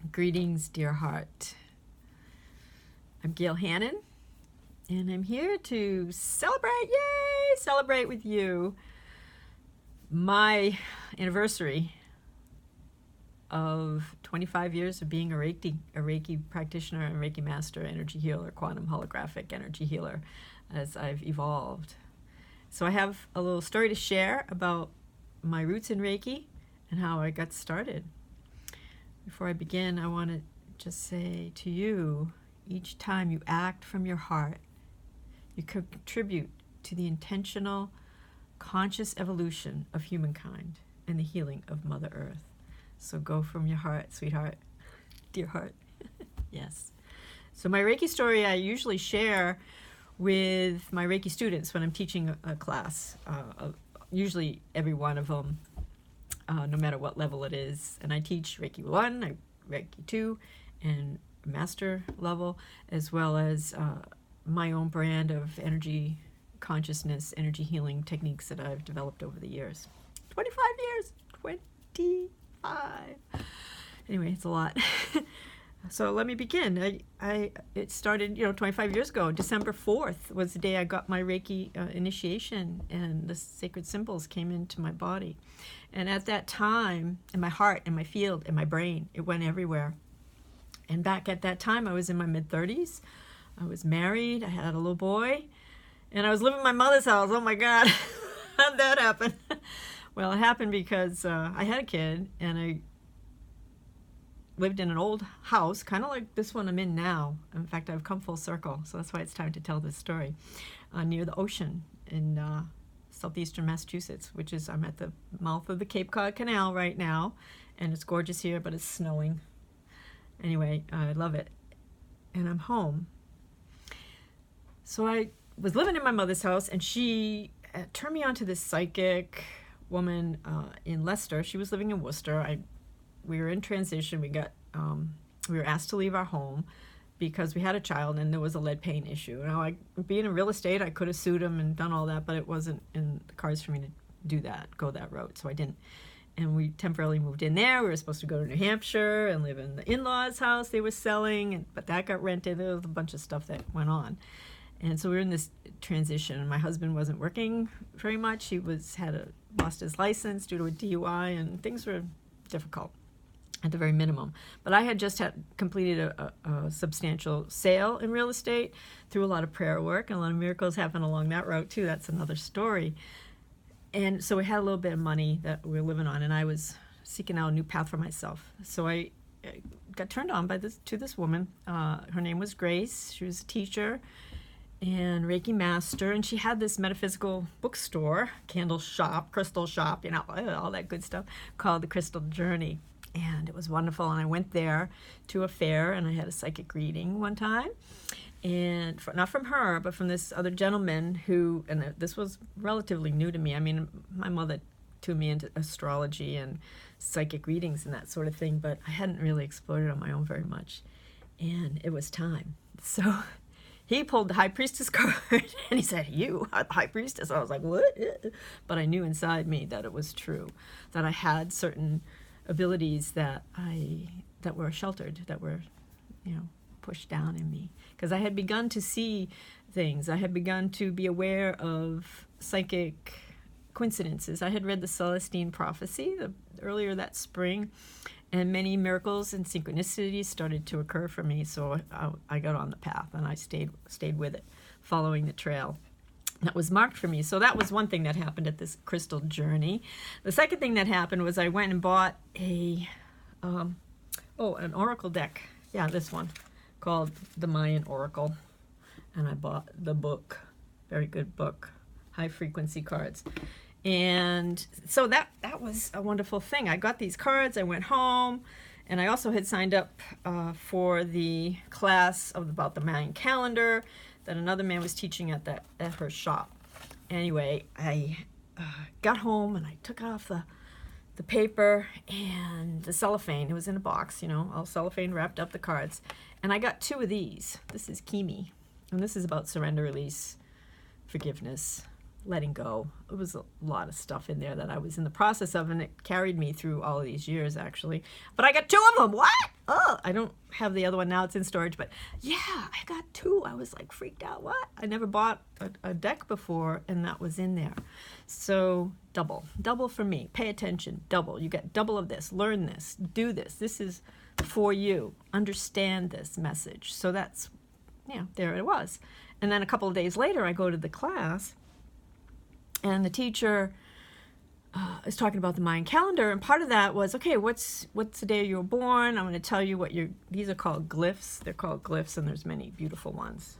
Greetings, dear heart. I'm Gail Hannon, and I'm here to celebrate with you my anniversary of 25 years of being a Reiki practitioner, a Reiki master, energy healer, quantum holographic energy healer, as I've evolved. So I have a little story to share about my roots in Reiki and how I got started. Before I begin, I want to just say to you, each time you act from your heart, you contribute to the intentional, conscious evolution of humankind and the healing of Mother Earth. So go from your heart, sweetheart, dear heart. Yes. So my Reiki story I usually share with my Reiki students when I'm teaching a class, usually every one of them. No matter what level it is. And I teach Reiki 1, Reiki 2, and master level, as well as my own brand of energy consciousness, energy healing techniques that I've developed over the years. 25 years! 25! Anyway, it's a lot. So let me begin. It started, 25 years ago. December 4th was the day I got my Reiki initiation, and the sacred symbols came into my body. And at that time, in my heart, in my field, in my brain, it went everywhere. And back at that time, I was in my mid-30s. I was married. I had a little boy. And I was living in my mother's house. Oh, my God. How'd that happen? Well, it happened because I had a kid, and I lived in an old house, kind of like this one I'm in now. In fact, I've come full circle, so that's why it's time to tell this story. Near the ocean in southeastern Massachusetts, which is, I'm at the mouth of the Cape Cod Canal right now, and it's gorgeous here, but it's snowing. Anyway, I love it, and I'm home. So I was living in my mother's house, and she turned me on to this psychic woman in Leicester. She was living in Worcester. We were in transition. We were asked to leave our home because we had a child and there was a lead paint issue. Now, being in real estate, I could have sued him and done all that, but it wasn't in the cards for me to go that route, so I didn't. And we temporarily moved in there. We were supposed to go to New Hampshire and live in the in-laws' house they were selling, but that got rented. There was a bunch of stuff that went on. And so we were in this transition. My husband wasn't working very much. He lost his license due to a DUI, and things were difficult at the very minimum. But I had just completed a substantial sale in real estate through a lot of prayer work, and a lot of miracles happened along that route too. That's another story. And so we had a little bit of money that we were living on, and I was seeking out a new path for myself. So I got turned on to this woman. Her name was Grace. She was a teacher and Reiki master, and she had this metaphysical bookstore, candle shop, crystal shop, all that good stuff, called the Crystal Journey. And it was wonderful, and I went there to a fair, and I had a psychic reading one time, and not from her, but from this other gentleman who, and this was relatively new to me. I mean, my mother tuned me into astrology and psychic readings and that sort of thing, but I hadn't really explored it on my own very much, and it was time. So he pulled the High Priestess card, and he said, "You are the High Priestess." I was like, "What?" But I knew inside me that it was true, that I had certain abilities that were sheltered, that were, pushed down in me. Because I had begun to see things. I had begun to be aware of psychic coincidences. I had read the Celestine Prophecy earlier that spring, and many miracles and synchronicities started to occur for me. So I got on the path, and I stayed with it, following the trail that was marked for me. So that was one thing that happened at this Crystal Journey. The second thing that happened was I went and bought an oracle deck. Yeah, this one, called the Mayan Oracle. And I bought the book, very good book, High Frequency Cards. And so that was a wonderful thing. I got these cards, I went home, and I also had signed up for the class about the Mayan calendar that another man was teaching at her shop. Anyway, I got home and I took off the paper and the cellophane. It was in a box, all cellophane wrapped up the cards. And I got 2 of these. This is Kimi, and this is about surrender, release, forgiveness, letting go. It was a lot of stuff in there that I was in the process of, and it carried me through all of these years, actually. But I got 2 of them. What? oh, I don't have the other one now, it's in storage, but yeah, I got 2. I was like freaked out. What? I never bought a deck before, and that was in there. So double for me. Pay attention, double. You get double of this, learn this, do this. This is for you. Understand this message. So that's, there it was. And then a couple of days later, I go to the class, and the teacher is talking about the Mayan calendar, and part of that was, okay, what's the day you were born? I'm going to tell you what these are called glyphs. They're called glyphs, and there's many beautiful ones.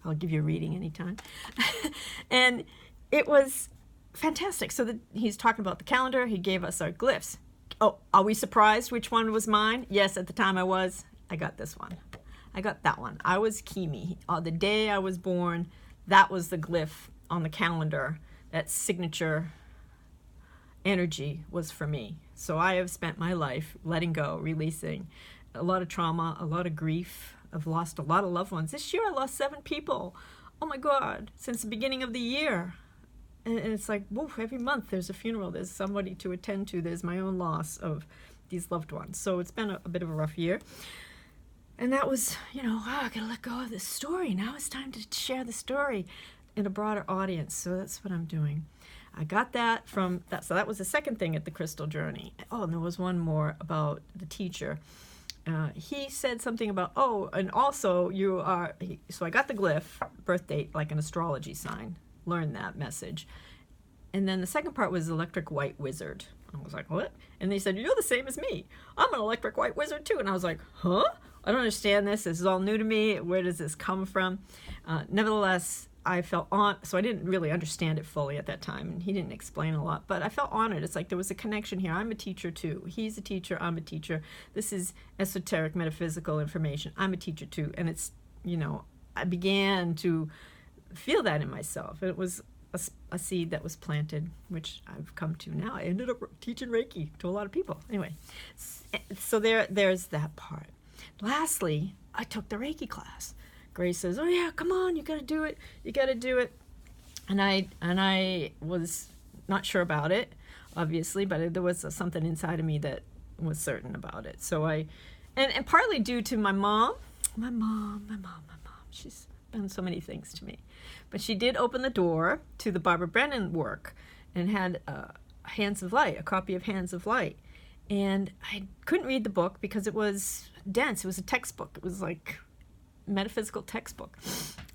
I'll give you a reading anytime. And it was fantastic. So he's talking about the calendar. He gave us our glyphs. Oh, are we surprised which one was mine? Yes, at the time I was. I got this one. I got that one. I was Kimi. The day I was born, that was the glyph on the calendar. That signature energy was for me. So I have spent my life letting go, releasing a lot of trauma, a lot of grief. I've lost a lot of loved ones. This year I lost 7 people. Oh my God, since the beginning of the year. And it's like, woof, every month there's a funeral. There's somebody to attend to. There's my own loss of these loved ones. So it's been a bit of a rough year. And that was, I gotta let go of this story. Now it's time to share the story in a broader audience. So that's what I'm doing. I got that from that. So that was the second thing at the Crystal Journey. Oh, and there was one more about the teacher. He said something about, and also you are, so I got the glyph, birth date, like an astrology sign. Learned that message. And then the second part was electric white wizard. I was like, what? And they said, you're the same as me. I'm an electric white wizard too. And I was like, huh? I don't understand this. This is all new to me. Where does this come from? Nevertheless, I felt so I didn't really understand it fully at that time, and he didn't explain a lot, but I felt honored. It's like there was a connection here. I'm a teacher too. He's a teacher, I'm a teacher. This is esoteric, metaphysical information. I'm a teacher too. And it's, I began to feel that in myself. It was a seed that was planted, which I've come to now. I ended up teaching Reiki to a lot of people. Anyway, so there's that part. Lastly, I took the Reiki class. Grace says, oh yeah, come on, you got to do it. You got to do it. And I was not sure about it, obviously, but there was something inside of me that was certain about it. So and partly due to my mom. She's done so many things to me. But she did open the door to the Barbara Brennan work and had Hands of Light, a copy of Hands of Light. And I couldn't read the book because it was dense. It was a textbook. It was like metaphysical textbook,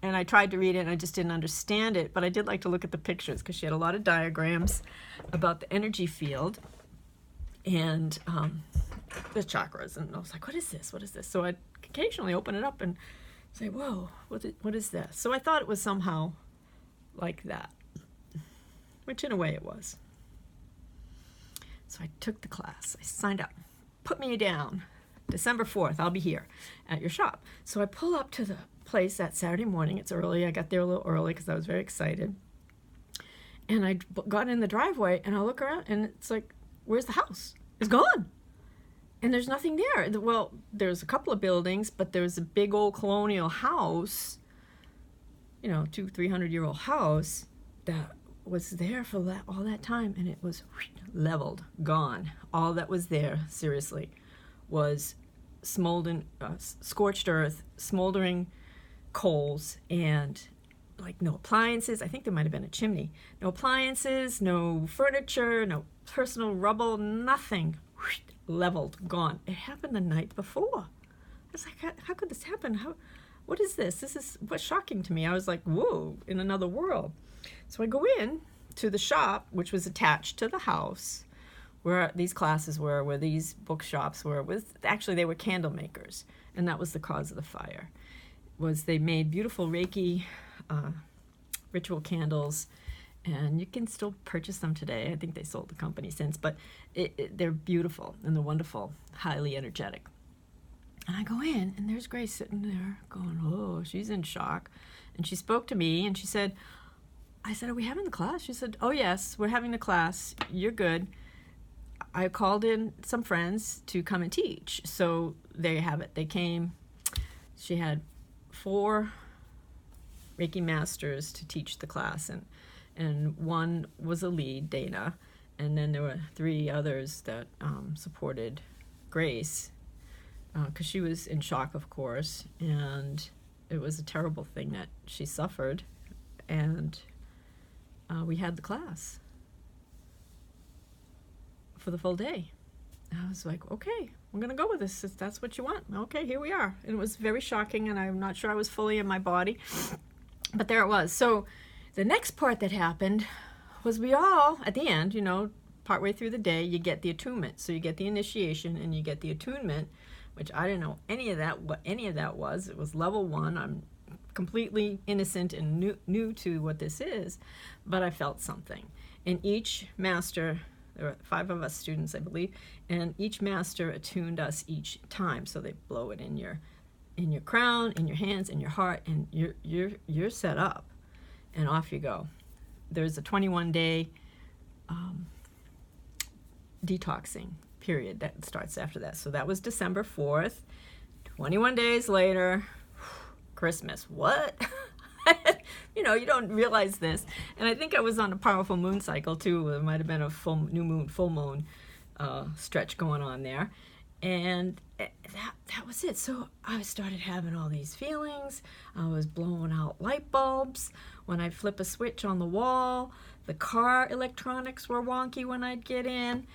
and I tried to read it and I just didn't understand it, but I did like to look at the pictures because she had a lot of diagrams about the energy field and the chakras, and I was like, what is this, so I'd occasionally open it up and say, whoa, what is this? So I thought it was somehow like that, which in a way it was. So I took the class, I signed up, put me down. December 4th, I'll be here at your shop. So I pull up to the place that Saturday morning. It's early. I got there a little early because I was very excited. And I got in the driveway, and I look around, and it's like, where's the house? It's gone. And there's nothing there. Well, there's a couple of buildings, but there's a big old colonial house, 200-300-year-old house that was there for all that time, and it was leveled, gone. All that was there, seriously, was scorched earth, smoldering coals, and like no appliances. I think there might have been a chimney. No appliances, no furniture, no personal rubble, nothing. Leveled, gone. It happened the night before. I was like, how could this happen? What is this? This is what's shocking to me. I was like, whoa, in another world. So I go in to the shop, which was attached to the house, where these classes were, where these bookshops were. Actually, they were candle makers, and that was the cause of the fire. They made beautiful Reiki ritual candles, and you can still purchase them today. I think they sold the company since, but they're beautiful, and they're wonderful, highly energetic. And I go in, and there's Grace sitting there going, oh, she's in shock. And she spoke to me, and I said, are we having the class? She said, oh, yes, we're having the class. You're good. I called in some friends to come and teach. So there you have it. They came. She had 4 Reiki masters to teach the class, and one was a lead, Dana, and then there were 3 others that supported Grace because she was in shock, of course, and it was a terrible thing that she suffered. And we had the class for the full day. I was like, okay, I'm going to go with this. If that's what you want. Okay, here we are. And it was very shocking, and I'm not sure I was fully in my body. But there it was. So the next part that happened was we all, at the end, partway through the day, you get the attunement. So you get the initiation and you get the attunement, which I didn't know what any of that was. It was level 1. I'm completely innocent and new to what this is, but I felt something. And each master, there were 5 of us students, I believe, and each master attuned us each time. So they blow it in your crown, in your hands, in your heart, and you're set up, and off you go. There's a 21-day detoxing period that starts after that. So that was December 4th. 21 days later, Christmas. What? You don't realize this. And I think I was on a powerful moon cycle too. There might have been a full moon stretch going on there. And that was it. So I started having all these feelings. I was blowing out light bulbs. When I'd flip a switch on the wall, the car electronics were wonky when I'd get in.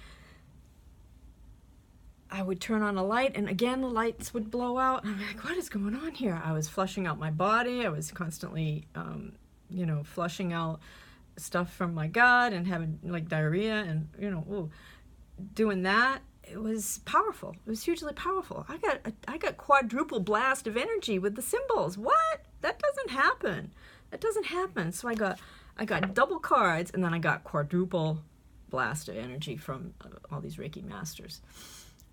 I would turn on a light, and again, the lights would blow out. And I'm like, what is going on here? I was flushing out my body. I was constantly, flushing out stuff from my gut and having like diarrhea and, doing that. It was powerful. It was hugely powerful. I got quadruple blast of energy with the symbols. What? That doesn't happen. That doesn't happen. So I got double cards, and then I got quadruple blast of energy from all these Reiki masters.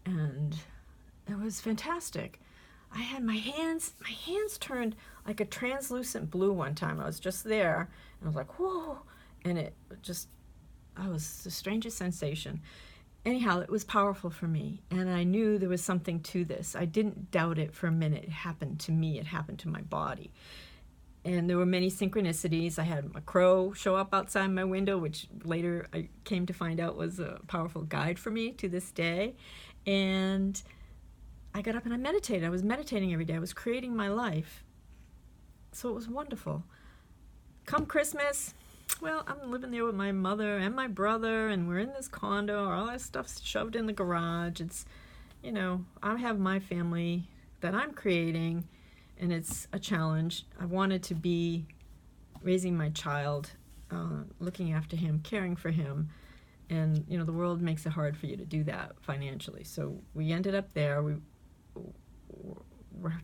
And it was fantastic. I had my hands turned like a translucent blue one time. I was just there, and I was like, whoa, and it was the strangest sensation. Anyhow, it was powerful for me, and I knew there was something to this. I didn't doubt it for a minute. It happened to me. It happened to my body. And there were many synchronicities. I had a crow show up outside my window, which later I came to find out was a powerful guide for me to this day. And I got up and I meditated. I was meditating every day. I was creating my life. So it was wonderful. Come Christmas, well, I'm living there with my mother and my brother, and we're in this condo. All that stuff's shoved in the garage. It's, I have my family that I'm creating, and it's a challenge. I wanted to be raising my child, looking after him, caring for him. And, the world makes it hard for you to do that financially. So we ended up there. We're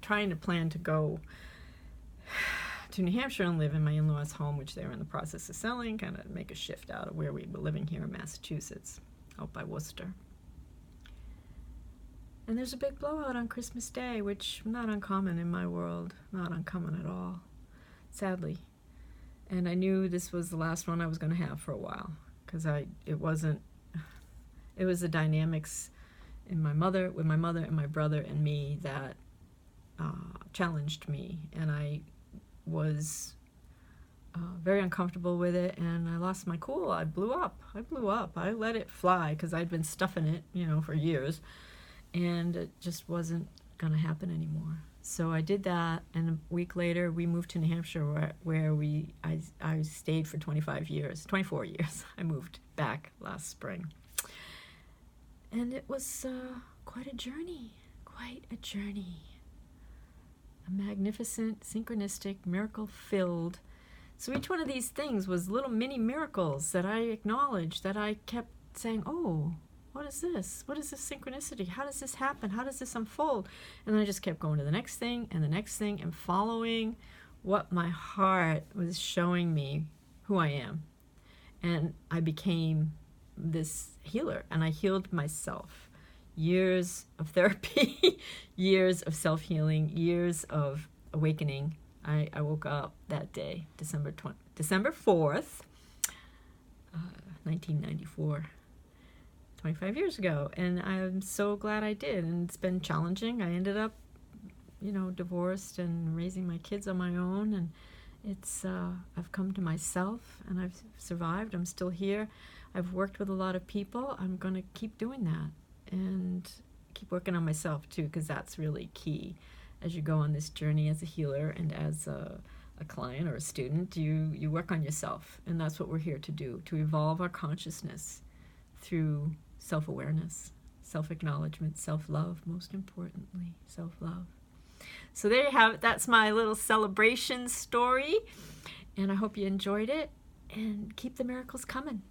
trying to plan to go to New Hampshire and live in my in-laws' home, which they're in the process of selling, kind of make a shift out of where we were living here in Massachusetts, out by Worcester. And there's a big blowout on Christmas Day, which not uncommon in my world, not uncommon at all, sadly. And I knew this was the last one I was going to have for a while, because it was the dynamics with my mother and my brother and me that challenged me, and I was very uncomfortable with it, and I lost my cool. I blew up. I let it fly because I'd been stuffing it, for years, and it just wasn't going to happen anymore. So I did that, and a week later we moved to New Hampshire, where I stayed for 24 years. I moved back last spring, and it was quite a journey. A magnificent, synchronistic, miracle-filled. So each one of these things was little mini miracles that I acknowledged, that I kept saying, oh, what is this? What is this synchronicity? How does this happen? How does this unfold? And then I just kept going to the next thing and the next thing and following what my heart was showing me who I am. And I became this healer, and I healed myself. Years of therapy, years of self-healing, years of awakening. I woke up that day, December 4th, 1994, 25 years ago, and I'm so glad I did, and it's been challenging. I ended up, divorced and raising my kids on my own, and it's, I've come to myself, and I've survived. I'm still here. I've worked with a lot of people. I'm going to keep doing that and keep working on myself too, because that's really key as you go on this journey as a healer and as a client or a student. You work on yourself, and that's what we're here to do, to evolve our consciousness through self-awareness, self-acknowledgement, self-love, most importantly, self-love. So there you have it. That's my little celebration story, and I hope you enjoyed it, and keep the miracles coming.